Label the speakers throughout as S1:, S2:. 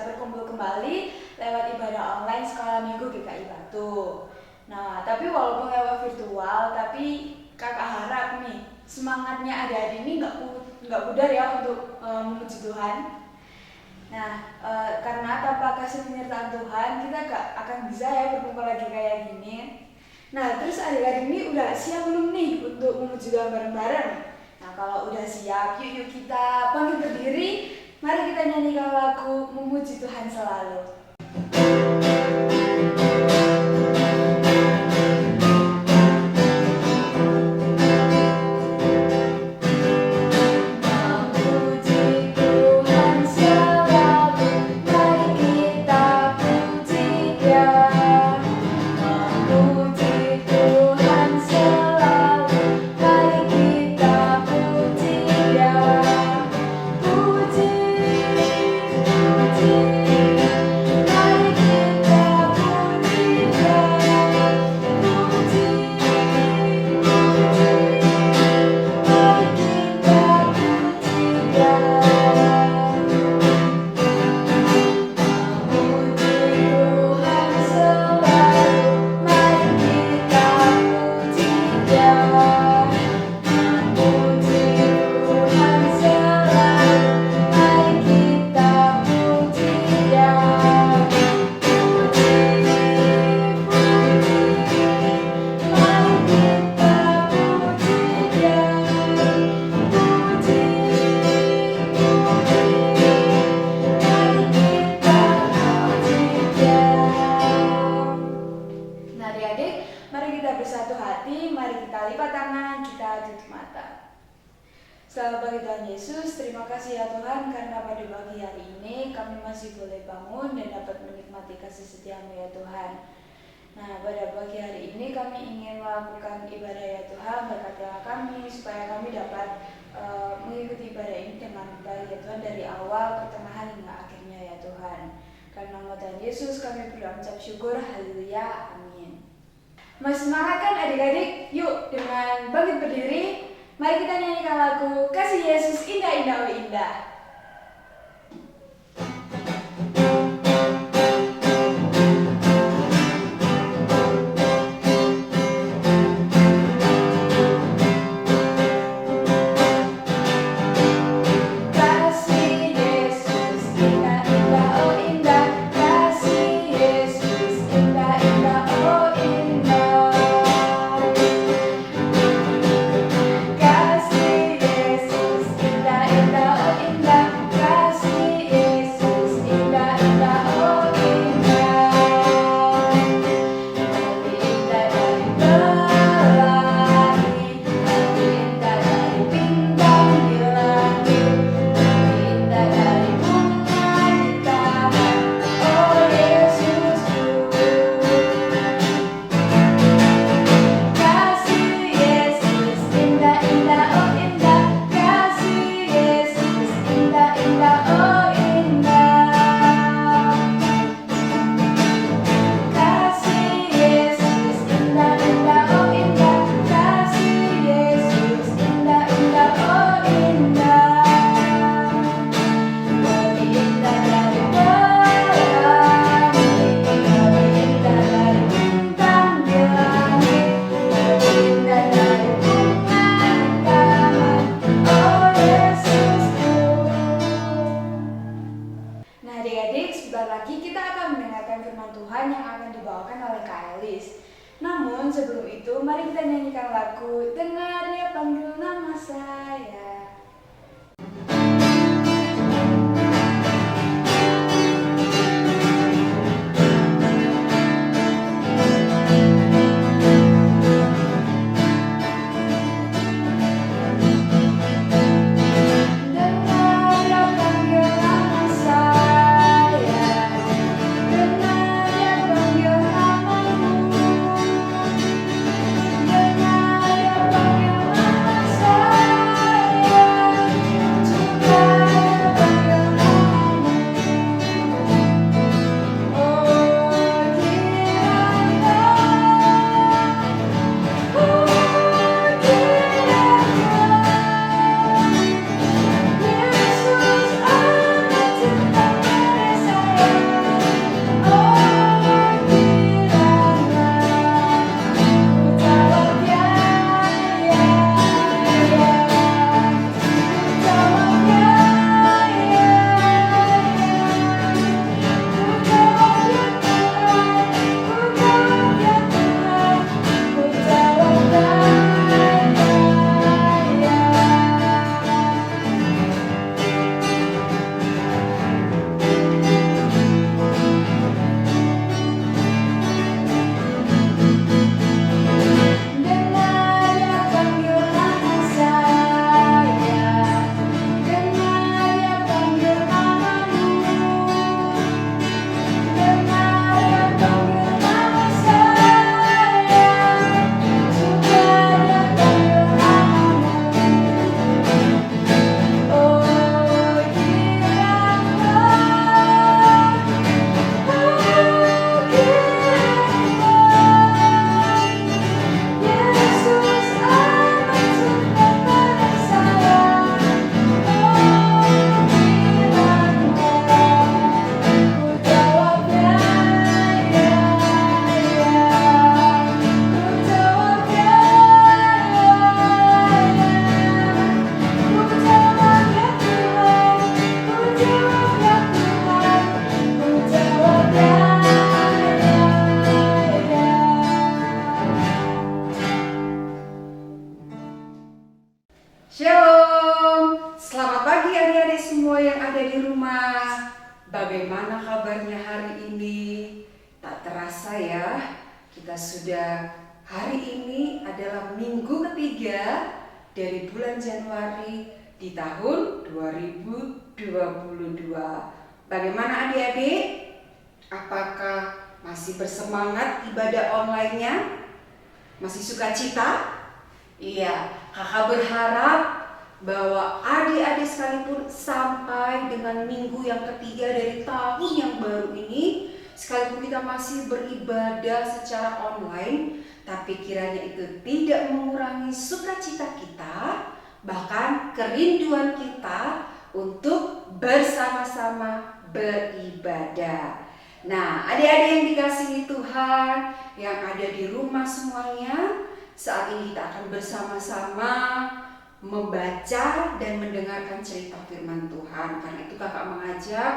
S1: berkumpul kembali lewat ibadah online Sekolah Minggu GKI Batu. Nah, tapi walaupun lewat virtual, tapi kakak harap nih semangatnya adik-adik ini nggak pudar ya untuk memuji Tuhan. Nah, karena tanpa kasih penyertaan Tuhan, kita gak akan bisa ya berkumpul lagi kayak gini. Nah, terus adik-adik ini udah siap belum nih untuk memuji Tuhan bareng-bareng? Nah, kalau udah siap, yuk kita bangkit berdiri. Mari kita nyanyikan lagu Memuji Tuhan Selalu. Selamat pagi Tuhan Yesus, terima kasih ya Tuhan karena pada pagi hari ini kami masih boleh bangun dan dapat menikmati kasih setia-Mu ya Tuhan. Nah, pada pagi hari ini kami ingin melakukan ibadah ya Tuhan, berkatilah kami supaya kami dapat mengikuti ibadah ini dengan baik ya Tuhan, dari awal, pertengahan hingga akhirnya ya Tuhan. Karena nama Tuhan Yesus kami berdoa mengucap syukur, haleluya, amin. Masih semangat kan adik-adik? Yuk dengan bangkit berdiri, mari kita nyanyikan lagu Kasih Yesus Indah Indah Oh Indah. Namun sebelum itu mari kita nyanyikan lagu Dengar Dia Panggil Nama Saya.
S2: Dengar dia panggil nama saya. Kita sudah, hari ini adalah minggu ketiga dari bulan Januari di tahun 2022. Bagaimana adik-adik? Apakah masih bersemangat ibadah online-nya? Masih sukacita? Iya, kakak berharap bahwa adik-adik sekalipun sampai dengan minggu yang ketiga dari tahun yang baru ini, sekalipun kita masih beribadah secara online, tapi kiranya itu tidak mengurangi sukacita kita, bahkan kerinduan kita untuk bersama-sama beribadah. Nah, adik-adik yang dikasihi Tuhan, yang ada di rumah semuanya, saat ini kita akan bersama-sama membaca dan mendengarkan cerita firman Tuhan. Karena itu kakak mengajak,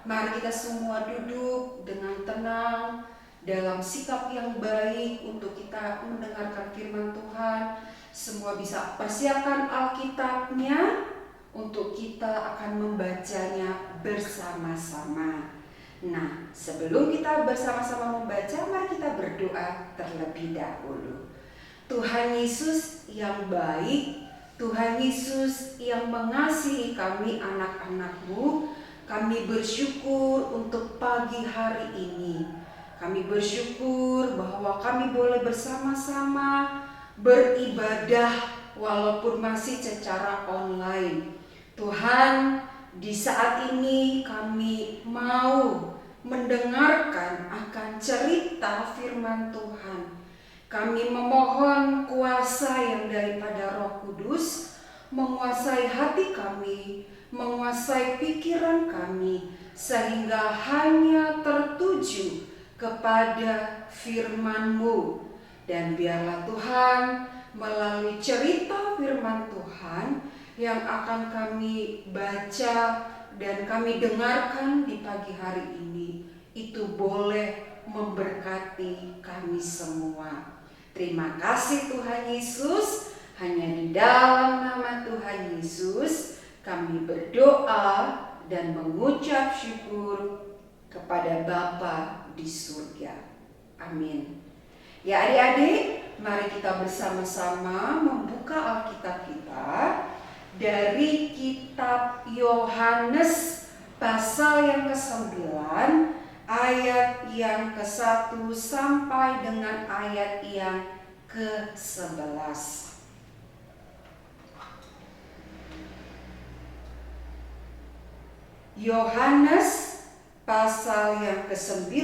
S2: mari kita semua duduk dengan tenang dalam sikap yang baik untuk kita mendengarkan firman Tuhan. Semua bisa persiapkan Alkitabnya untuk kita akan membacanya bersama-sama. Nah, sebelum kita bersama-sama membaca, mari kita berdoa terlebih dahulu. Tuhan Yesus yang baik, Tuhan Yesus yang mengasihi kami anak-anak-Mu, kami bersyukur untuk pagi hari ini. Kami bersyukur bahwa kami boleh bersama-sama beribadah walaupun masih secara online. Tuhan, di saat ini kami mau mendengarkan akan cerita firman Tuhan. Kami memohon kuasa yang daripada Roh Kudus menguasai hati kami, menguasai pikiran kami, sehingga hanya tertuju kepada firman-Mu. Dan biarlah Tuhan melalui cerita firman Tuhan yang akan kami baca dan kami dengarkan di pagi hari ini, itu boleh memberkati kami semua. Terima kasih Tuhan Yesus, hanya di dalam nama Tuhan Yesus kami berdoa dan mengucap syukur kepada Bapa di surga. Amin. Ya adik-adik, mari kita bersama-sama membuka Alkitab kita dari kitab Yohanes pasal yang ke-9 ayat yang ke-1 sampai dengan ayat yang ke-11. Yohanes pasal yang ke-9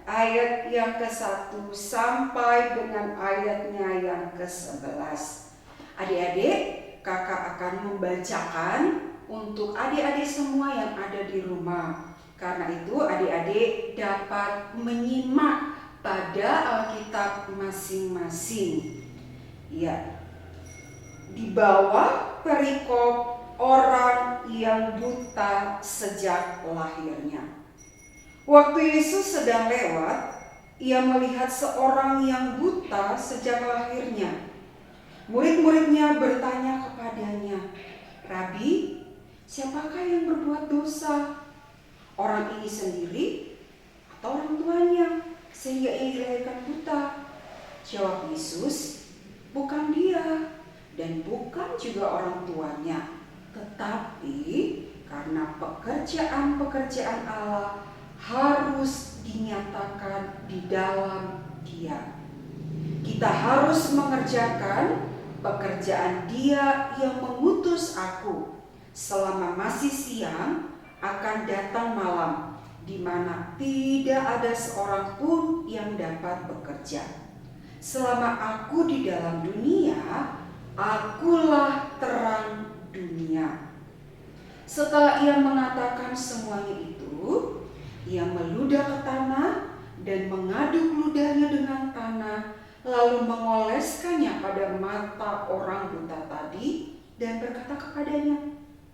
S2: ayat yang ke-1 sampai dengan ayatnya yang ke-11. Adik-adik, kakak akan membacakan untuk adik-adik semua yang ada di rumah. Karena itu adik-adik dapat menyimak pada Alkitab masing-masing. Ya, di bawah perikop orang yang buta sejak lahirnya. Waktu Yesus sedang lewat, ia melihat seorang yang buta sejak lahirnya. Murid-muridnya bertanya kepadanya, "Rabi, siapakah yang berbuat dosa? Orang ini sendiri atau orang tuanya sehingga ia dilahirkan buta?" Jawab Yesus, "Bukan dia dan bukan juga orang tuanya, tetapi karena pekerjaan-pekerjaan Allah harus dinyatakan di dalam Dia. Kita harus mengerjakan pekerjaan Dia yang mengutus aku. Selama masih siang akan datang malam, di mana tidak ada seorang pun yang dapat bekerja. Selama aku di dalam dunia, akulah terang dunia." Setelah ia mengatakan semuanya itu, ia meludah ke tanah dan mengaduk ludahnya dengan tanah, lalu mengoleskannya pada mata orang buta tadi dan berkata kepadanya,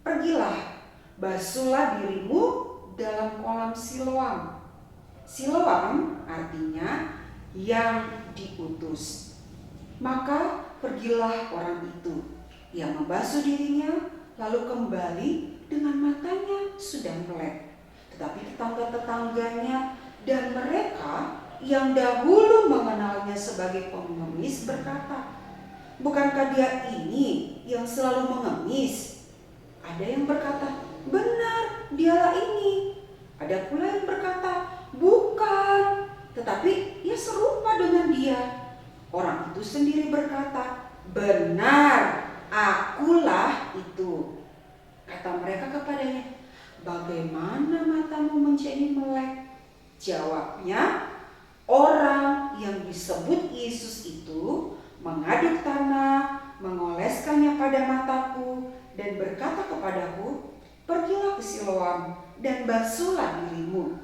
S2: "Pergilah, basuhlah dirimu dalam kolam Siloam." Siloam artinya yang diutus. Maka pergilah orang itu. Ia membasuh dirinya, lalu kembali dengan matanya sudah melek. Tetapi tetangga-tetangganya dan mereka yang dahulu mengenal halnya sebagai pengemis berkata, "Bukankah dia ini yang selalu mengemis?" Ada yang berkata, "Benar, dialah ini." Ada pula yang berkata, "Bukan, tetapi ia serupa dengan dia." Orang itu sendiri berkata, "Benar, akulah itu." Kata mereka kepadanya, "Bagaimana matamu menjadi melek?" Jawabnya, "Orang yang disebut Yesus itu mengaduk tanah, mengoleskannya pada mataku, dan berkata kepadaku, 'Pergilah ke Siloam dan basuhlah dirimu.'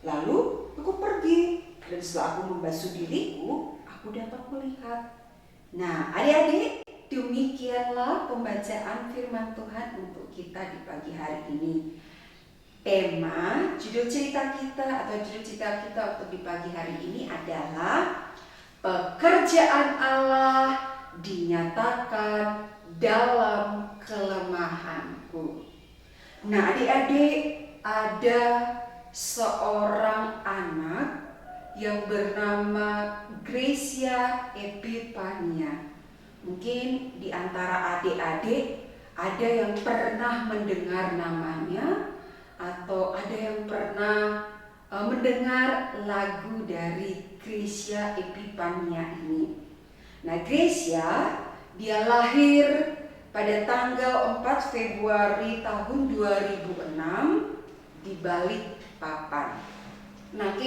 S2: Lalu aku pergi, dan setelah aku membasuh diriku, aku dapat melihat." Nah, adik-adik, demikianlah pembacaan firman Tuhan untuk kita di pagi hari ini. Tema judul cerita kita untuk di pagi hari ini adalah pekerjaan Allah dinyatakan dalam kelemahanku. Nah, adik-adik, ada seorang anak yang bernama Gracia Epifania. Mungkin di antara adik-adik ada yang pernah mendengar namanya, atau ada yang pernah mendengar lagu dari Gracia Epifania ini. Nah, Gracia, dia lahir pada tanggal 4 Februari tahun 2006 di Balikpapan. Nah,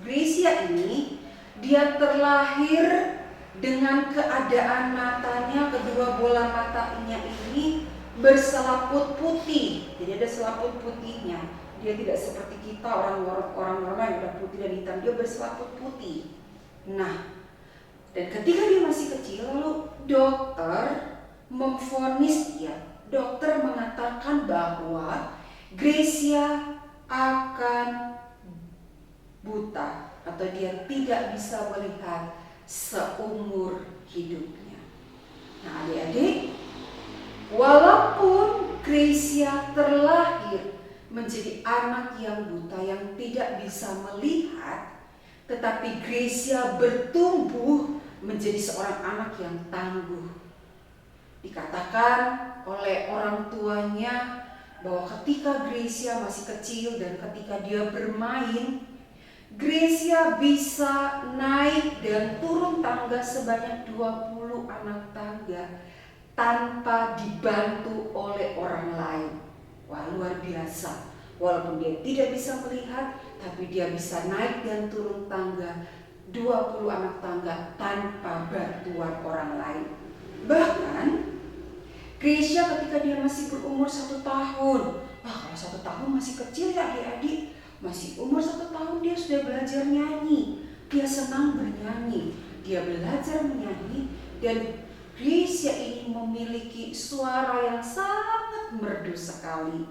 S2: Gracia ini dia terlahir dengan keadaan matanya, kedua bola matanya ini berselaput putih. Jadi ada selaput putihnya. Dia tidak seperti kita orang normal yang udah putih dan hitam, dia berselaput putih. Nah, dan ketika dia masih kecil, lalu dokter memvonis dia. Dokter mengatakan bahwa Gracia akan buta atau dia tidak bisa melihat seumur hidupnya. Nah, adik-adik, walaupun Gracia terlahir menjadi anak yang buta yang tidak bisa melihat, tetapi Gracia bertumbuh menjadi seorang anak yang tangguh. Dikatakan oleh orang tuanya bahwa ketika Gracia masih kecil dan ketika dia bermain, Gracia bisa naik dan turun tangga sebanyak 20 anak tangga tanpa dibantu oleh orang lain. Wah, luar biasa. Walaupun dia tidak bisa melihat, tapi dia bisa naik dan turun tangga 20 anak tangga tanpa bantuan orang lain. Bahkan Gracia ketika dia masih berumur 1 tahun, kalau 1 tahun masih kecil ya adik-adik, masih umur 1 tahun dia sudah belajar nyanyi. Dia senang bernyanyi, dia belajar menyanyi, dan Gracia ini memiliki suara yang sangat merdu sekali.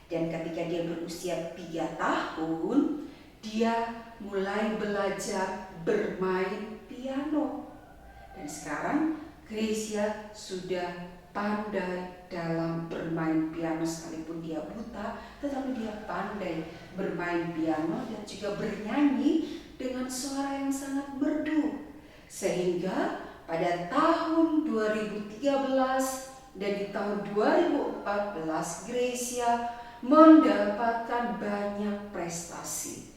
S2: Dan ketika dia berusia 3 tahun, dia mulai belajar bermain piano. Dan sekarang Gracia sudah pandai dalam bermain piano, sekalipun dia buta, tetapi dia pandai bermain piano dan juga bernyanyi dengan suara yang sangat merdu. Sehingga pada tahun 2013 dan di tahun 2014 Gracia mendapatkan banyak prestasi.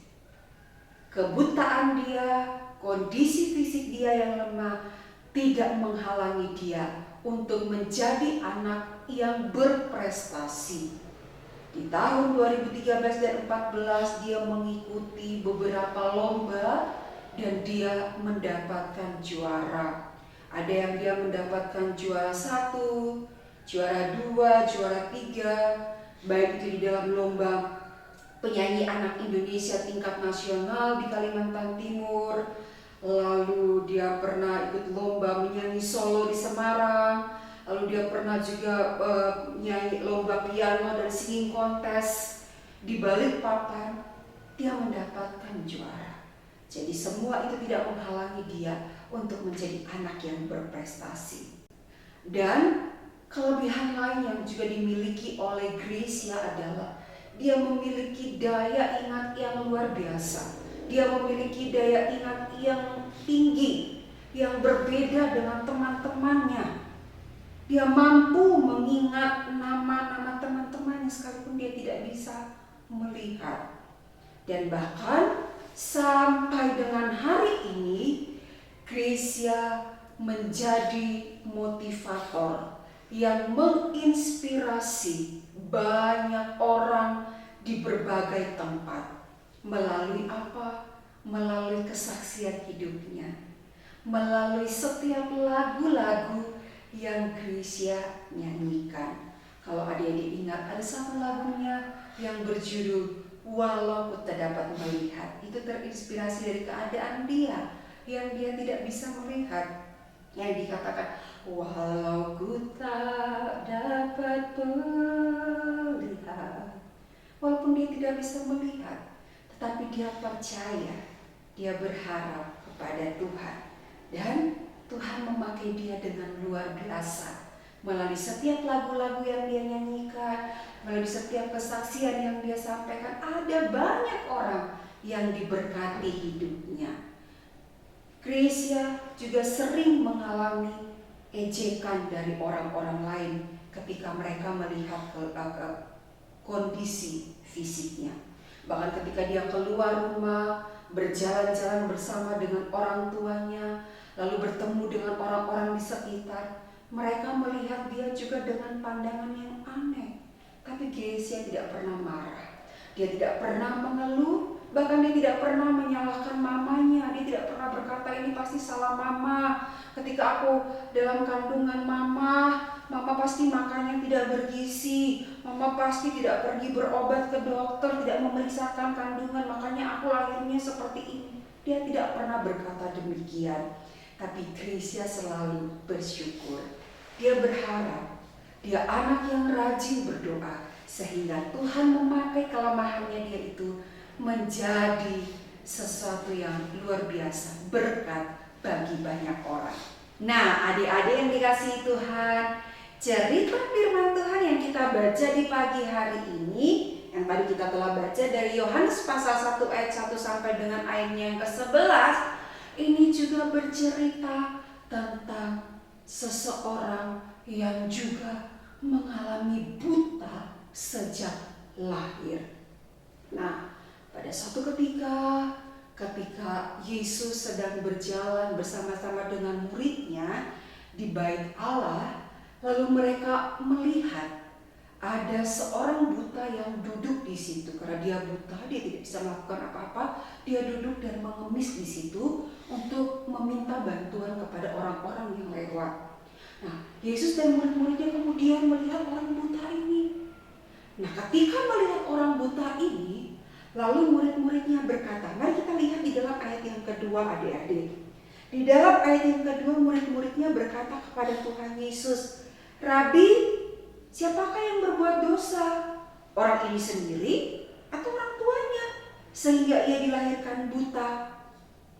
S2: Kebutaan dia, kondisi fisik dia yang lemah tidak menghalangi dia untuk menjadi anak yang berprestasi. Di tahun 2013 dan 2014 dia mengikuti beberapa lomba dan dia mendapatkan juara. Ada yang dia mendapatkan juara 1, juara 2, juara 3, baik itu di dalam lomba penyanyi anak Indonesia tingkat nasional di Kalimantan Timur. Lalu dia pernah ikut lomba menyanyi solo di Semarang. Lalu dia pernah juga nyanyi lomba piano dan singing contest di Balikpapan. Dia mendapatkan juara. Jadi semua itu tidak menghalangi dia untuk menjadi anak yang berprestasi. Dan kelebihan lain yang juga dimiliki oleh Gracia adalah dia memiliki daya ingat yang luar biasa. dia memiliki daya ingat yang tinggi, yang berbeda dengan teman-temannya. Dia mampu mengingat nama-nama teman-temannya sekalipun dia tidak bisa melihat. Dan bahkan sampai dengan hari ini, Gracia menjadi motivator yang menginspirasi banyak orang di berbagai tempat. Melalui apa? Melalui kesaksian hidupnya, melalui setiap lagu-lagu yang Gracia nyanyikan. Kalau adik-adik ingat, ada satu lagunya yang berjudul Walau Ku Tak Dapat Melihat. Itu terinspirasi dari keadaan dia yang dia tidak bisa melihat. Yang dikatakan, walau ku tak dapat melihat. Walaupun dia tidak bisa melihat, tetapi dia percaya, dia berharap kepada Tuhan. Dan Tuhan memakai dia dengan luar biasa. Melalui setiap lagu-lagu yang dia nyanyikan, melalui setiap kesaksian yang dia sampaikan, ada banyak orang yang diberkati hidupnya. Gracia juga sering mengalami ejekan dari orang-orang lain ketika mereka melihat kondisi fisiknya. Bahkan ketika dia keluar rumah, berjalan-jalan bersama dengan orang tuanya, lalu bertemu dengan orang-orang di sekitar, mereka melihat dia juga dengan pandangan yang aneh. Tapi Gracia tidak pernah marah. Dia tidak pernah mengeluh, bahkan dia tidak pernah menyalahkan mamanya. Dia tidak pernah berkata, ini pasti salah mama. Ketika aku dalam kandungan mama pasti makannya tidak bergizi, mama pasti tidak pergi berobat ke dokter, tidak memeriksakan kandungan, makanya aku lahirnya seperti ini. Dia tidak pernah berkata demikian. Tapi Gracia selalu bersyukur. Dia berharap, dia anak yang rajin berdoa, sehingga Tuhan memakai kelemahannya dia itu menjadi sesuatu yang luar biasa, berkat bagi banyak orang. Nah, adik-adik yang dikasihi Tuhan, cerita firman Tuhan yang kita baca di pagi hari ini, yang tadi kita telah baca dari Yohanes pasal 1 ayat 1 sampai dengan ayatnya yang ke-11, ini juga bercerita tentang seseorang yang juga mengalami buta sejak lahir. Nah, pada suatu ketika Yesus sedang berjalan bersama-sama dengan muridnya di bait Allah, lalu mereka melihat ada seorang buta yang duduk di situ. Karena dia buta, dia tidak bisa melakukan apa-apa, dia duduk dan mengemis di situ untuk meminta bantuan kepada orang-orang yang lewat. Nah, Yesus dan murid-muridnya kemudian melihat orang buta ini. Nah, ketika melihat orang buta ini, lalu murid-muridnya berkata, mari kita lihat di dalam ayat yang kedua, adik-adik. Di dalam ayat yang kedua, murid-muridnya berkata kepada Tuhan Yesus, Rabi, siapakah yang berbuat dosa? Orang ini sendiri atau orang tuanya? Sehingga ia dilahirkan buta.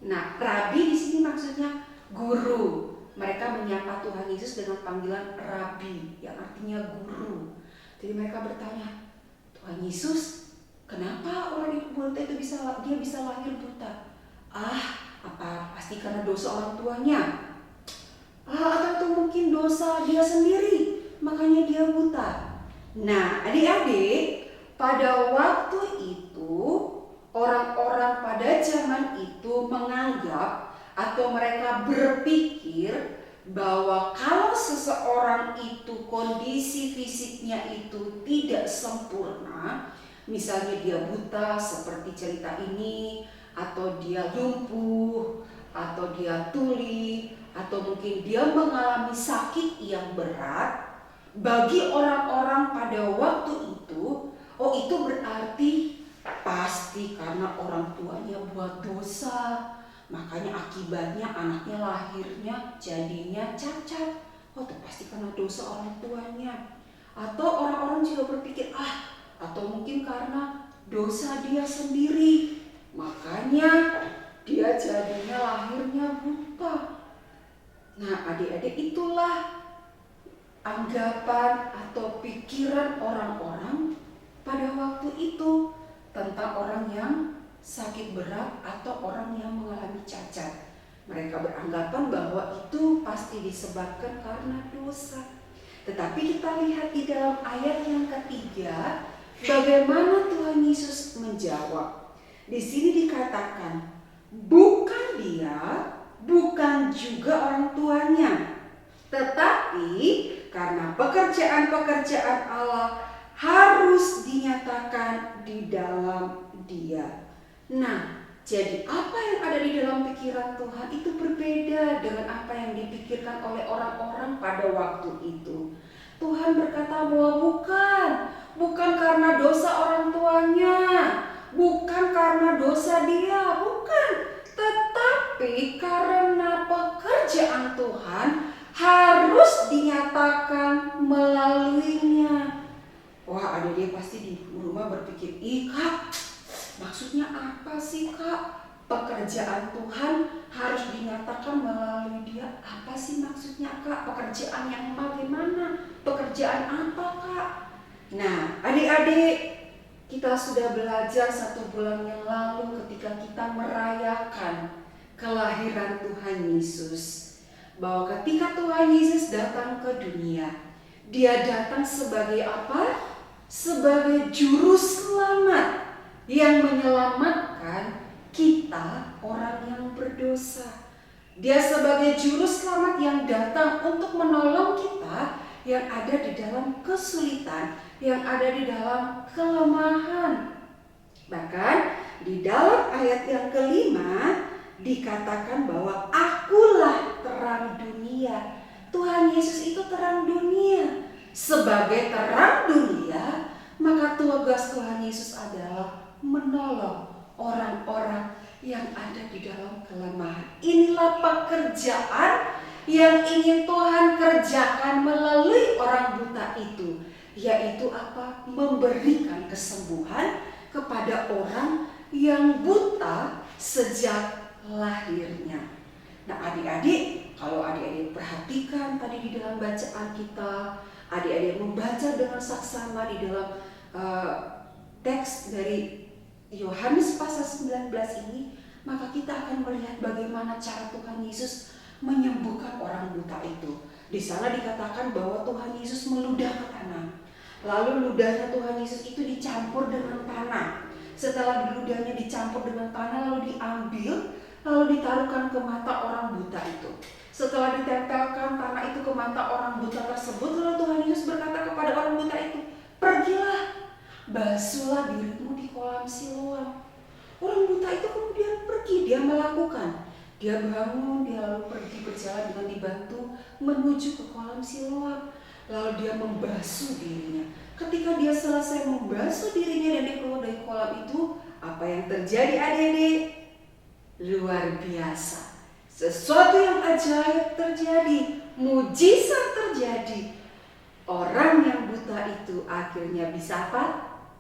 S2: Nah, Rabi di sini maksudnya guru. Mereka menyapa Tuhan Yesus dengan panggilan Rabi, yang artinya guru. Jadi mereka bertanya, Tuhan Yesus, kenapa orang itu buta itu bisa lahir buta? Apa pasti karena dosa orang tuanya? Atau mungkin dosa dia sendiri, makanya dia buta. Nah, adik-adik, pada waktu itu orang-orang pada zaman itu menganggap atau mereka berpikir bahwa kalau seseorang itu kondisi fisiknya itu tidak sempurna, misalnya dia buta seperti cerita ini, atau dia lumpuh, atau dia tuli, atau mungkin dia mengalami sakit yang berat, bagi orang-orang pada waktu itu, itu berarti pasti karena orang tuanya buat dosa, makanya akibatnya anaknya lahirnya jadinya cacat. Itu pasti karena dosa orang tuanya. Atau orang-orang juga berpikir, atau mungkin karena dosa dia sendiri, makanya dia jadinya lahirnya buta. Nah, adik-adik, itulah anggapan atau pikiran orang-orang pada waktu itu tentang orang yang sakit berat atau orang yang mengalami cacat. Mereka beranggapan bahwa itu pasti disebabkan karena dosa. Tetapi kita lihat di dalam ayat yang ketiga, bagaimana Tuhan Yesus menjawab. Di sini dikatakan, bukan dia, bukan juga orang tuanya, tetapi karena pekerjaan-pekerjaan Allah harus dinyatakan di dalam dia. Nah, jadi apa yang ada di dalam pikiran Tuhan itu berbeda dengan apa yang dipikirkan oleh orang-orang pada waktu itu. Tuhan berkata bahwa bukan karena dosa orang tuanya, bukan karena dosa dia, bukan. Tetapi karena pekerjaan Tuhan harus dinyatakan melaluinya. Wah, ada dia pasti di rumah berpikir, ih Kak, maksudnya apa sih Kak? Pekerjaan Tuhan harus dinyatakan melalui dia. Apa sih maksudnya Kak? Pekerjaan yang bagaimana? Pekerjaan apa Kak? Nah, adik-adik, kita sudah belajar 1 bulan yang lalu ketika kita merayakan kelahiran Tuhan Yesus, bahwa ketika Tuhan Yesus datang ke dunia, dia datang sebagai apa? Sebagai juru selamat yang menyelamatkan kita orang yang berdosa. Dia sebagai juru selamat yang datang untuk menolong kita yang ada di dalam kesulitan, yang ada di dalam kelemahan. Bahkan di dalam ayat yang kelima dikatakan bahwa akulah terang dunia. Tuhan Yesus itu terang dunia. Sebagai terang dunia, maka tugas Tuhan Yesus adalah menolong orang-orang yang ada di dalam kelemahan. Inilah pekerjaan yang ingin Tuhan kerjakan melalui orang buta itu, yaitu apa? Memberikan kesembuhan kepada orang yang buta sejak lahirnya. Nah, adik-adik, kalau adik-adik perhatikan tadi di dalam bacaan kita, adik-adik membaca dengan saksama di dalam teks dari Yohanes pasal 19 ini, maka kita akan melihat bagaimana cara Tuhan Yesus menyembuhkan orang buta itu. Di sana dikatakan bahwa Tuhan Yesus meludah ke tanah. Lalu ludahnya Tuhan Yesus itu dicampur dengan tanah. Setelah ludahnya dicampur dengan tanah, lalu diambil, lalu ditaruhkan ke mata orang buta itu. Setelah ditempelkan tanah itu ke mata orang buta tersebut, lalu Tuhan Yesus berkata kepada orang buta itu, pergilah, basuhlah dirimu di kolam Siloam. Orang buta itu kemudian pergi, dia melakukan. Dia bangun, dia lalu pergi berjalan dengan dibantu menuju ke kolam Siloam. Lalu dia membasuh dirinya. Ketika dia selesai membasuh dirinya dan dia keluar dari kolam itu, apa yang terjadi adik-adik? Luar biasa. Sesuatu yang ajaib terjadi, mujizat terjadi. Orang yang buta itu akhirnya bisa apa?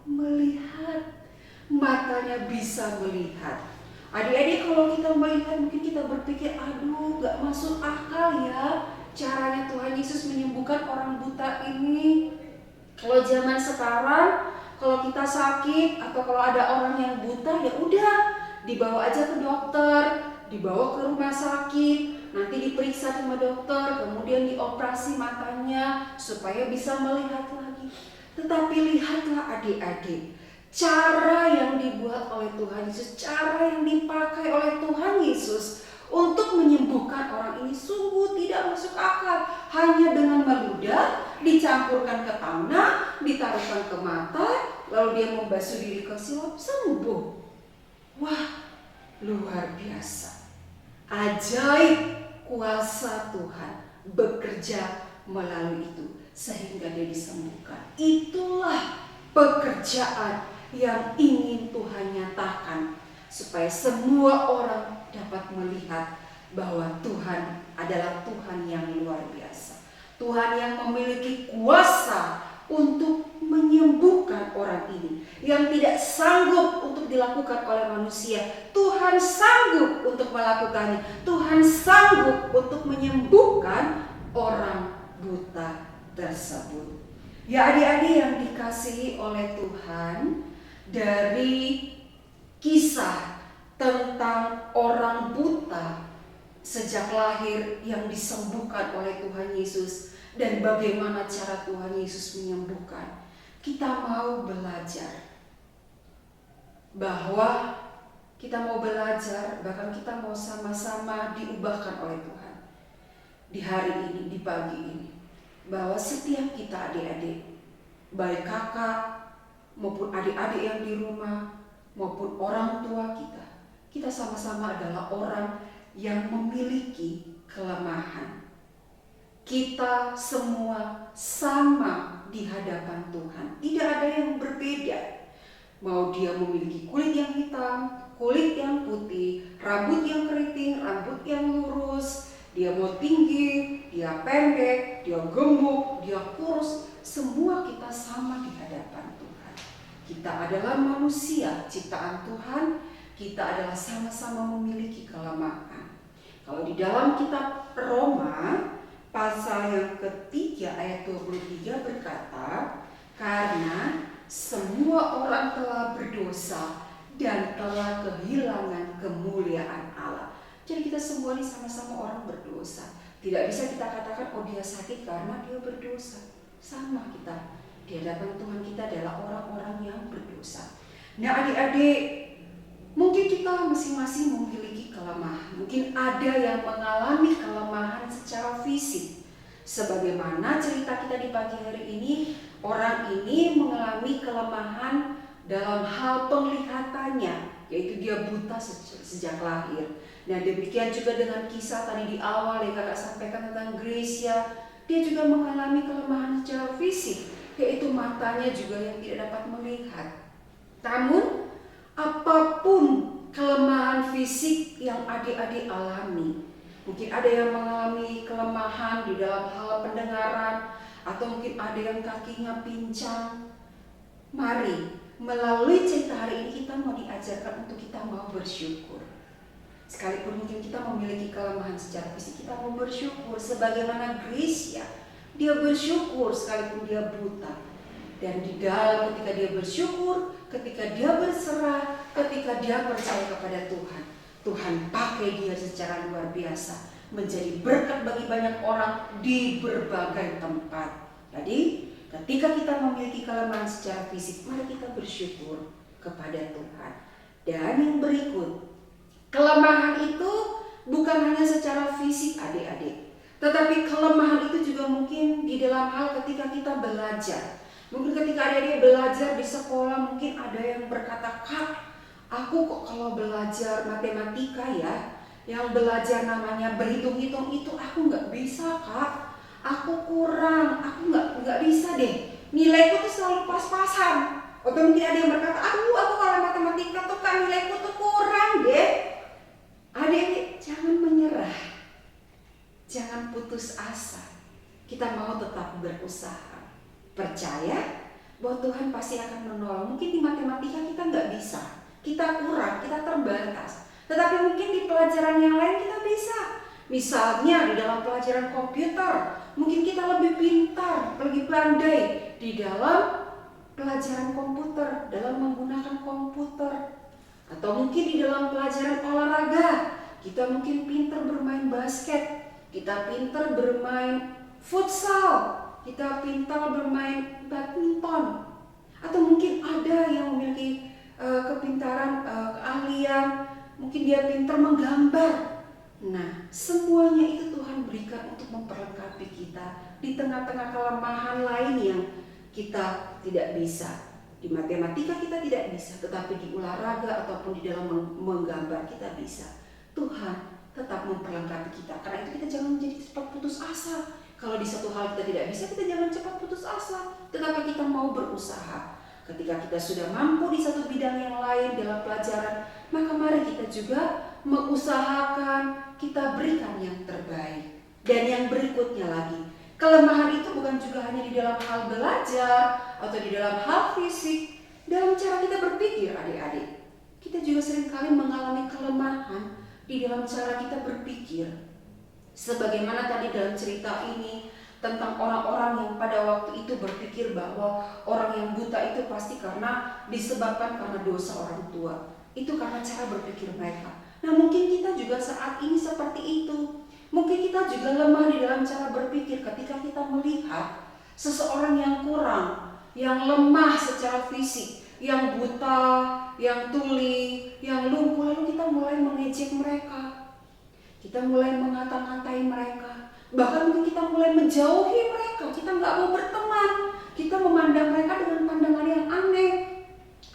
S2: Melihat. Matanya bisa melihat. Adik-adik, kalau kita melihat mungkin kita berpikir, aduh gak masuk akal ya caranya Tuhan Yesus menyembuhkan orang buta ini. Kalau zaman sekarang, kalau kita sakit atau kalau ada orang yang buta, ya udah dibawa aja ke dokter, dibawa ke rumah sakit, nanti diperiksa sama dokter, kemudian dioperasi matanya supaya bisa melihat lagi. Tetapi lihatlah adik-adik, cara yang dibuat oleh Tuhan Yesus, cara yang dipakai oleh Tuhan Yesus untuk menyembuhkan orang ini sungguh tidak masuk akal. Hanya dengan meludah, dicampurkan ke tanah, ditaruhkan ke mata, lalu dia membasuh diri ke Siloam, sembuh. Wah, luar biasa. Ajaib kuasa Tuhan bekerja melalui itu sehingga dia disembuhkan. Itulah pekerjaan yang ingin Tuhan nyatakan supaya semua orang dapat melihat bahwa Tuhan adalah Tuhan yang luar biasa. Tuhan yang memiliki kuasa untuk menyembuhkan orang ini yang tidak sanggup untuk dilakukan oleh manusia. Tuhan sanggup untuk melakukannya. Tuhan sanggup untuk menyembuhkan orang buta tersebut. Ya adik-adik yang dikasihi oleh Tuhan, dari kisah tentang orang buta sejak lahir yang disembuhkan oleh Tuhan Yesus dan bagaimana cara Tuhan Yesus menyembuhkan. Kita mau belajar bahwa bahkan kita mau sama-sama diubahkan oleh Tuhan di hari ini, di pagi ini, bahwa setiap kita adik-adik, baik kakak maupun adik-adik yang di rumah maupun orang tua kita sama-sama adalah orang yang memiliki kelemahan. Kita semua sama di hadapan Tuhan, tidak ada yang berbeda. Mau dia memiliki kulit yang hitam, kulit yang putih, rambut yang keriting, rambut yang lurus, dia mau tinggi, dia pendek, dia gemuk, dia kurus, semua kita sama di hadapan Tuhan. Kita adalah manusia ciptaan Tuhan, kita adalah sama-sama memiliki kelemahan. Kalau di dalam kitab Roma pasal yang ketiga ayat 23 berkata, karena semua orang telah berdosa dan telah kehilangan kemuliaan Allah. Jadi kita semua ini sama-sama orang berdosa. Tidak bisa kita katakan oh dia sakit karena dia berdosa. Sama kita di hadapan Tuhan, kita adalah orang-orang yang berdosa. Nah adik-adik, mungkin kita masing-masing memiliki kelemahan. Mungkin ada yang mengalami kelemahan secara fisik. Sebagaimana cerita kita di pagi hari ini, orang ini mengalami kelemahan dalam hal penglihatannya, yaitu dia buta sejak lahir. Dan demikian juga dengan kisah tadi di awal yang kakak sampaikan tentang Gracia, dia juga mengalami kelemahan secara fisik, yaitu matanya juga yang tidak dapat melihat. Namun, apapun kelemahan fisik yang adik-adik alami, mungkin ada yang mengalami kelemahan di dalam hal pendengaran, atau mungkin ada yang kakinya pincang. Mari, melalui cerita hari ini kita mau diajarkan untuk kita mau bersyukur. Sekalipun mungkin kita memiliki kelemahan secara fisik, kita mau bersyukur. Sebagaimana Gracia, dia bersyukur sekalipun dia buta. Dan di dalam ketika dia bersyukur, ketika dia berserah, ketika dia percaya kepada Tuhan, Tuhan pakai dia secara luar biasa, menjadi berkat bagi banyak orang di berbagai tempat. Jadi ketika kita memiliki kelemahan secara fisik, mari kita bersyukur kepada Tuhan. Dan yang berikut, kelemahan itu bukan hanya secara fisik adik-adik, tetapi kelemahan itu juga mungkin di dalam hal ketika kita belajar. Mungkin ketika adik-adik belajar di sekolah, mungkin ada yang berkata, Kak, aku kok kalau belajar matematika ya, yang belajar namanya berhitung-hitung itu aku nggak bisa Kak, aku kurang, aku nggak bisa deh, nilaiku tuh selalu pas-pasan. Atau mungkin ada yang berkata, aku kalau matematika tuh kan nilaiku tuh kurang deh. Adik-adik jangan menyerah, jangan putus asa, kita mau tetap berusaha. Percaya bahwa Tuhan pasti akan menolong. Mungkin di matematika kita nggak bisa, kita kurang, kita terbatas. Tetapi mungkin di pelajaran yang lain kita bisa. Misalnya di dalam pelajaran komputer, mungkin kita lebih pintar, lebih pandai di dalam pelajaran komputer, dalam menggunakan komputer. Atau mungkin di dalam pelajaran olahraga, kita mungkin pintar bermain basket, kita pintar bermain futsal, kita pintar bermain badminton. Atau mungkin ada yang memiliki kepintaran, keahlian, mungkin dia pintar menggambar. Nah, semuanya itu Tuhan berikan untuk memperlengkapi kita di tengah-tengah kelemahan lain yang kita tidak bisa. Di matematika kita tidak bisa, tetapi di olahraga ataupun di dalam menggambar kita bisa. Tuhan tetap memperlengkapi kita. Karena itu kita jangan menjadi cepat putus asa. Kalau di satu hal kita tidak bisa, kita jangan cepat putus asa, tetapi kita mau berusaha. Ketika kita sudah mampu di satu bidang yang lain dalam pelajaran, maka mari kita juga mengusahakan, kita berikan yang terbaik. Dan yang berikutnya lagi, kelemahan itu bukan juga hanya di dalam hal belajar atau di dalam hal fisik, dalam cara kita berpikir adik-adik. Kita juga seringkali mengalami kelemahan di dalam cara kita berpikir. Sebagaimana tadi dalam cerita ini tentang orang-orang yang pada waktu itu berpikir bahwa orang yang buta itu pasti disebabkan karena dosa orang tua. Itu karena cara berpikir mereka. Nah, mungkin kita juga saat ini seperti itu. Mungkin kita juga lemah di dalam cara berpikir ketika kita melihat seseorang yang kurang, yang lemah secara fisik, yang buta, yang tuli, yang lumpuh, lalu kita mulai mengejek mereka. Kita mulai mengata-ngatai mereka. Bahkan mungkin kita mulai menjauhi mereka. Kita nggak mau berteman. Kita memandang mereka dengan pandangan yang aneh.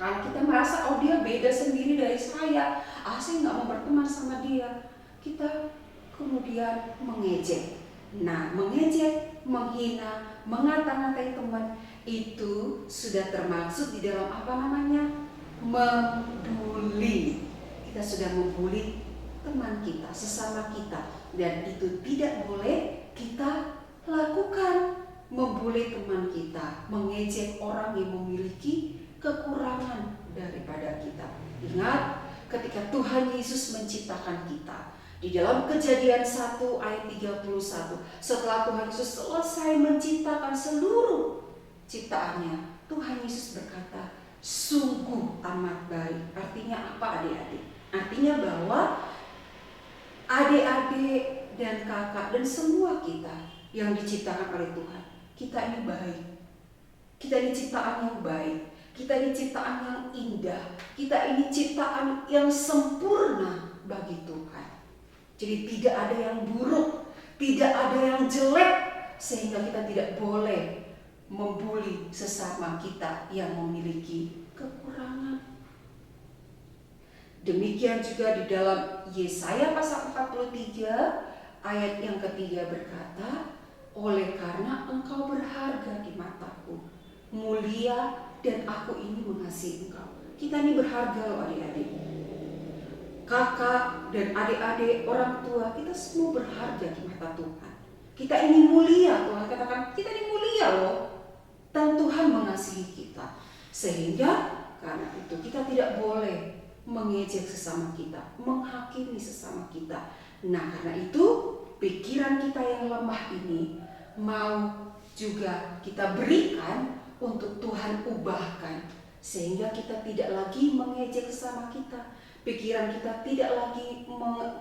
S2: Karena kita merasa, oh dia beda sendiri dari saya. Saya nggak mau berteman sama dia. Kita kemudian mengejek. Nah, mengejek, menghina, mengata-ngatai teman itu sudah termasuk di dalam apa namanya? Membuli. Kita sudah membuli teman kita, sesama kita, dan itu tidak boleh kita lakukan. Membuli teman kita, mengejek orang yang memiliki kekurangan daripada kita. Ingat, ketika Tuhan Yesus menciptakan kita, di dalam Kejadian 1 ayat 31, setelah Tuhan Yesus selesai menciptakan seluruh ciptaannya, Tuhan Yesus berkata, sungguh amat baik. Artinya apa, adik-adik? Artinya bahwa adik-adik dan kakak dan semua kita yang diciptakan oleh Tuhan, kita ini baik. Kita ini ciptaan yang baik. Kita ini ciptaan yang indah. Kita ini ciptaan yang sempurna bagi Tuhan. Jadi tidak ada yang buruk, tidak ada yang jelek, sehingga kita tidak boleh membuli sesama kita yang memiliki kekurangan. Demikian juga di dalam Yesaya pasal 43 ayat yang ketiga berkata, oleh karena engkau berharga di mataku, mulia, dan aku ini mengasihi engkau. Kita ini berharga loh adik-adik. Kakak dan adik-adik, orang tua, kita semua berharga di mata Tuhan. Kita ini mulia, Tuhan katakan, kita ini mulia loh. Dan Tuhan mengasihi kita. Sehingga karena itu kita tidak boleh mengejek sesama kita, menghakimi sesama kita. Nah, karena itu pikiran kita yang lemah ini mau juga kita berikan untuk Tuhan ubahkan, sehingga kita tidak lagi mengejek sesama kita. Pikiran kita tidak lagi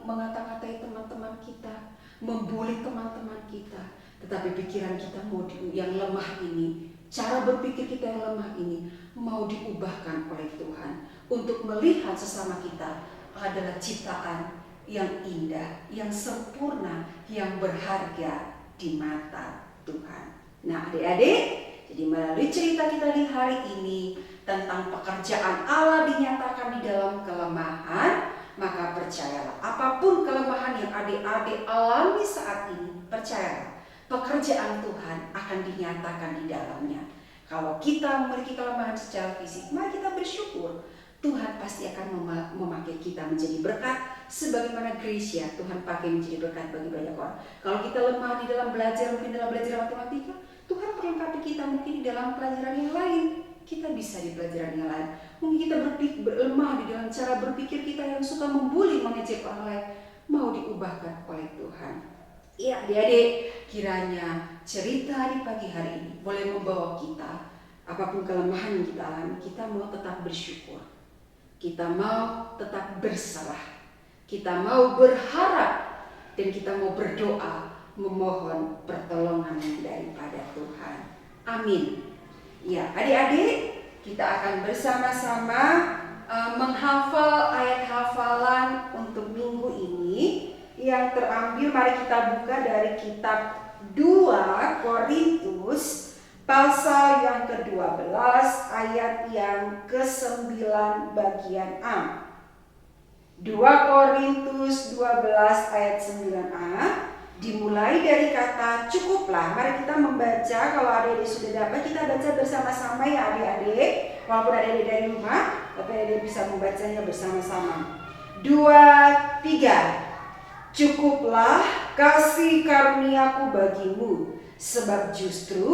S2: mengata-ngatai teman-teman kita, membuli teman-teman kita, tetapi pikiran kita yang lemah ini, cara berpikir kita yang lemah ini mau diubahkan oleh Tuhan untuk melihat sesama kita adalah ciptaan yang indah, yang sempurna, yang berharga di mata Tuhan. Nah, adik-adik, jadi melalui cerita kita di hari ini tentang pekerjaan Allah dinyatakan di dalam kelemahan, maka percayalah, apapun kelemahan yang adik-adik alami saat ini, percayalah, pekerjaan Tuhan akan dinyatakan di dalamnya. Kalau kita memiliki kelemahan secara fisik, mari kita bersyukur. Tuhan pasti akan memakai kita menjadi berkat, sebagaimana Gracia Tuhan pakai menjadi berkat bagi banyak orang. Kalau kita lemah di dalam belajar, mungkin dalam belajar matematika, Tuhan perlengkapi kita mungkin di dalam pelajaran yang lain. Kita bisa di pelajaran yang lain. Mungkin kita lemah di dalam cara berpikir kita yang suka membuli, mengejek orang lain, mau diubahkan oleh Tuhan. Ya, adik-adik, kiranya cerita di pagi hari ini boleh membawa kita, apapun kelemahan yang kita alami, kita mau tetap bersyukur. Kita mau tetap berserah, kita mau berharap, dan kita mau berdoa, memohon pertolongan daripada Tuhan. Amin. Ya, adik-adik, kita akan bersama-sama menghafal ayat hafalan untuk minggu ini yang terambil. Mari kita buka dari kitab 2 Korintus pasal yang ke-12 ayat yang ke-9 bagian A. 2 Korintus 12 ayat 9a dimulai dari kata cukuplah. Mari kita membaca. Kalau adik-adik sudah dapat, kita baca bersama-sama ya adik-adik. Walaupun adik-adik dari rumah, tapi adik-adik bisa membacanya bersama-sama. 2, 3. Cukuplah kasih karuniaku bagimu, sebab justru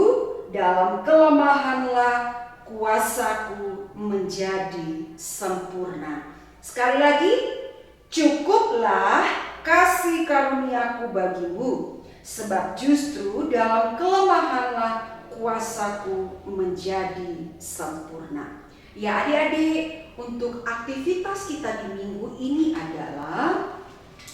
S2: dalam kelemahanlah kuasaku menjadi sempurna. Sekali lagi, cukuplah kasih karuniaku bagimu, sebab justru dalam kelemahanlah kuasaku menjadi sempurna. Ya adik-adik, untuk aktivitas kita di minggu ini adalah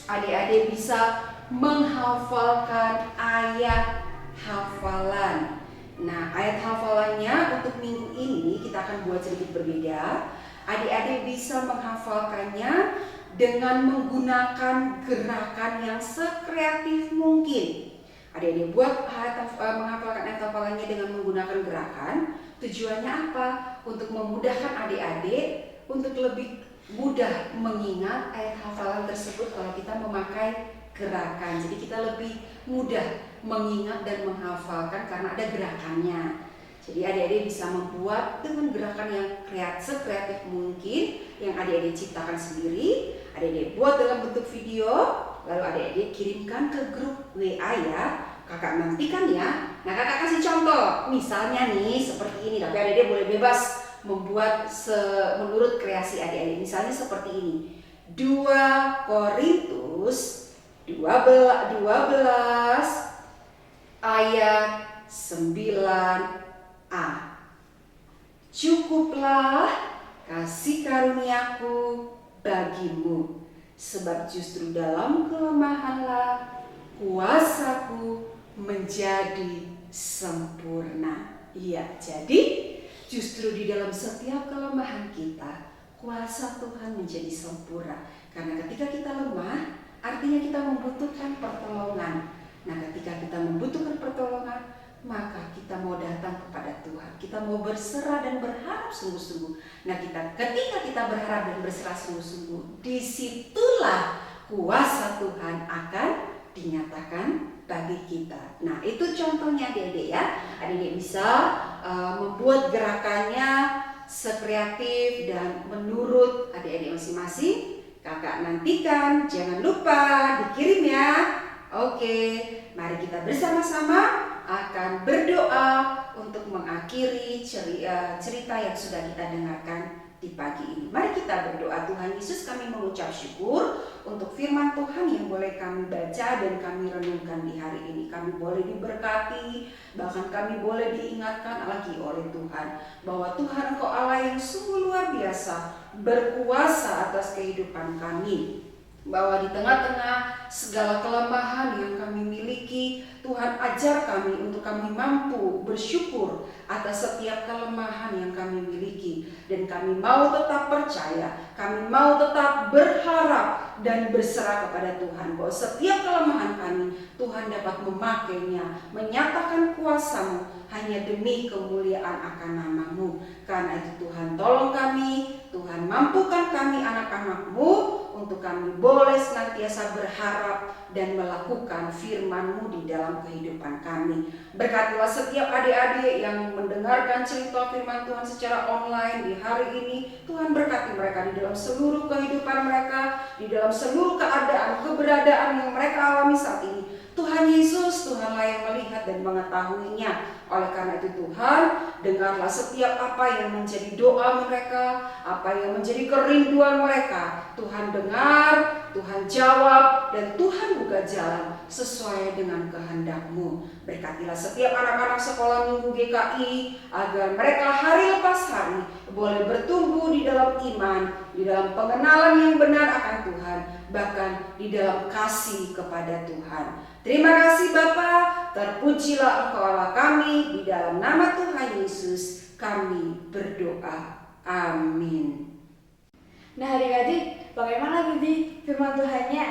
S2: adik-adik bisa menghafalkan ayat hafalan. Nah, ayat hafalannya untuk minggu ini kita akan buat sedikit berbeda. Adik-adik bisa menghafalkannya dengan menggunakan gerakan yang sekreatif mungkin. Adik-adik buat menghafalkan ayat hafalannya dengan menggunakan gerakan. Tujuannya apa? Untuk memudahkan adik-adik untuk lebih mudah mengingat ayat hafalan tersebut kalau kita memakai gerakan. Jadi kita lebih mudah mengingat dan menghafalkan karena ada gerakannya. Jadi adik-adik bisa membuat dengan gerakan yang sekreatif mungkin yang adik-adik ciptakan sendiri. Adik-adik buat dalam bentuk video, lalu adik-adik kirimkan ke grup WA ya. Kakak nantikan ya. Nah, kakak kasih contoh. Misalnya nih seperti ini, tapi adik-adik boleh bebas membuat menurut kreasi adik-adik. Misalnya seperti ini. 2 Korintus 12 ayat 9a. Cukuplah kasih karuniaku bagimu, sebab justru dalam kelemahanlah kuasaku menjadi sempurna. Iya, jadi justru di dalam setiap kelemahan kita, kuasa Tuhan menjadi sempurna. Karena ketika kita lemah, artinya kita membutuhkan pertolongan. Nah, ketika kita membutuhkan pertolongan, maka kita mau datang kepada Tuhan. Kita mau berserah dan berharap sungguh-sungguh. Nah, ketika kita berharap dan berserah sungguh-sungguh, disitulah kuasa Tuhan akan dinyatakan bagi kita. Nah, itu contohnya adik-adik ya. Adik-adik bisa membuat gerakannya sekreatif dan menurut adik-adik masing-masing. Kakak nantikan, jangan lupa dikirim ya. Oke, mari kita bersama-sama akan berdoa untuk mengakhiri cerita yang sudah kita dengarkan di pagi ini. Mari kita berdoa. Tuhan Yesus, kami mengucap syukur untuk firman Tuhan yang boleh kami baca dan kami renungkan di hari ini. Kami boleh diberkati, bahkan kami boleh diingatkan lagi oleh Tuhan bahwa Tuhan Engkau Allah yang sungguh luar biasa, berkuasa atas kehidupan kami. Bahwa di tengah-tengah segala kelemahan yang kami miliki, Tuhan ajar kami untuk kami mampu bersyukur atas setiap kelemahan yang kami miliki. Dan kami mau tetap percaya, kami mau tetap berharap dan berserah kepada Tuhan bahwa setiap kelemahan kami, Tuhan dapat memakainya, menyatakan kuasa-Mu hanya demi kemuliaan akan nama-Mu. Karena itu Tuhan tolong kami, Tuhan mampukan kami anak-anak-Mu untuk kami boleh senantiasa berharap dan melakukan firman-Mu di dalam kehidupan kami. Berkatilah setiap adik-adik yang mendengarkan cerita firman Tuhan secara online di hari ini. Tuhan berkati mereka di dalam seluruh kehidupan mereka, di dalam seluruh keberadaan yang mereka alami saat ini. Tuhan Yesus, Tuhanlah yang melihat dan mengetahuinya. Oleh karena itu Tuhan, dengarlah setiap apa yang menjadi doa mereka, apa yang menjadi kerinduan mereka. Tuhan dengar, Tuhan jawab, dan Tuhan buka jalan sesuai dengan kehendak-Mu. Berkatilah setiap anak-anak sekolah minggu GKI, agar mereka hari lepas hari boleh bertumbuh di dalam iman, di dalam pengenalan yang benar akan Tuhan, bahkan di dalam kasih kepada Tuhan. Terima kasih Bapa, terpujilah Engkau Allah kami, di dalam nama Tuhan Yesus kami berdoa. Amin.
S1: Nah adik-adik, bagaimana tadi firman Tuhannya?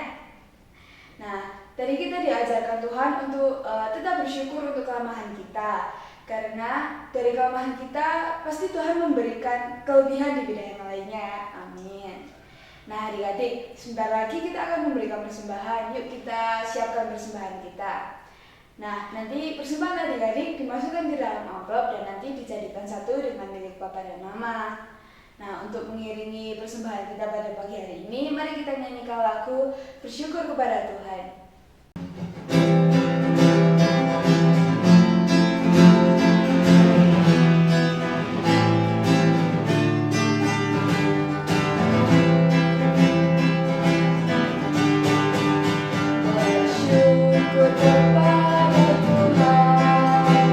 S1: Nah, tadi kita diajarkan Tuhan untuk tetap bersyukur untuk kelemahan kita. Karena dari kelemahan kita, pasti Tuhan memberikan kelebihan di bidang yang lainnya. Amin. Nah adik-adik, sebentar lagi kita akan memberikan persembahan. Yuk kita siapkan persembahan kita. Nah, nanti persembahan adik-adik dimasukkan di dalam amplop dan nanti dijadikan satu dengan milik Papa dan Mama. Nah, untuk mengiringi persembahan kita pada pagi hari ini, mari kita nyanyikan lagu Bersyukur kepada Tuhan.
S3: Bersyukur kepada Tuhan.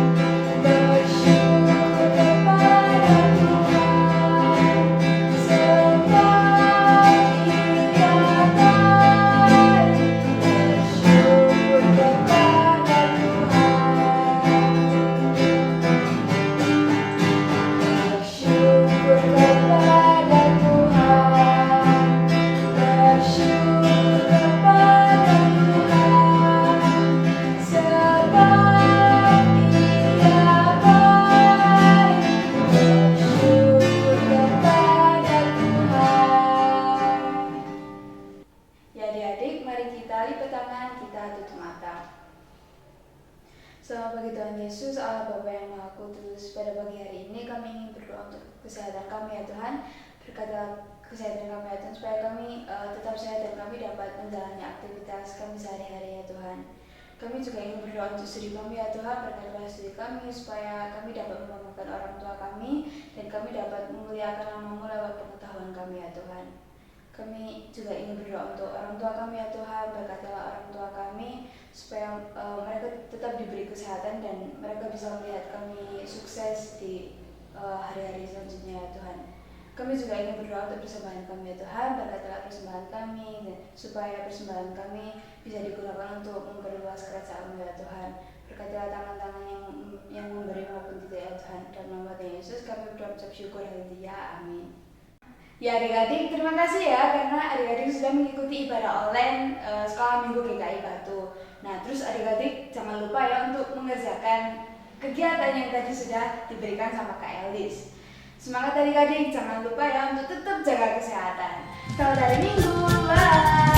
S1: hari kita, lipat tangan kita, tutup mata. Selamat pagi Tuhan Yesus, Allah Bapa yang Maha Kudus. Pada pagi hari ini kami ingin berdoa untuk kesehatan kami ya Tuhan. Berkata kesehatan kami ya Tuhan, supaya kami tetap sehat dan kami dapat menjalani aktivitas kami sehari-hari ya Tuhan. Kami juga ingin berdoa untuk studi kami ya Tuhan, berkatlah studi kami supaya kami dapat membanggakan orang tua kami dan kami dapat memuliakan nama-Mu lewat pengetahuan kami ya Tuhan. Kami juga ingin berdoa untuk orang tua kami ya Tuhan, berkatilah orang tua kami supaya mereka tetap diberi kesehatan dan mereka bisa melihat kami sukses di hari-hari selanjutnya ya Tuhan. Kami juga ingin berdoa untuk persembahan kami ya Tuhan, berkatilah persembahan kami dan supaya persembahan kami bisa digunakan untuk memperluas kerajaan-Mu ya Tuhan. Berkatilah tangan-tangan yang memberi maupun tidak ya Tuhan. Dalam nama Tuhan Yesus kami berdoa ucap syukur, haleluya, amin. Ya adik-adik, terima kasih ya karena adik-adik sudah mengikuti ibadah online sekolah minggu GKI Batu. Nah terus adik-adik jangan lupa ya untuk mengerjakan kegiatan yang tadi sudah diberikan sama Kak Elis. Semangat adik-adik, jangan lupa ya untuk tetap jaga kesehatan. Selamat hari Minggu, bye!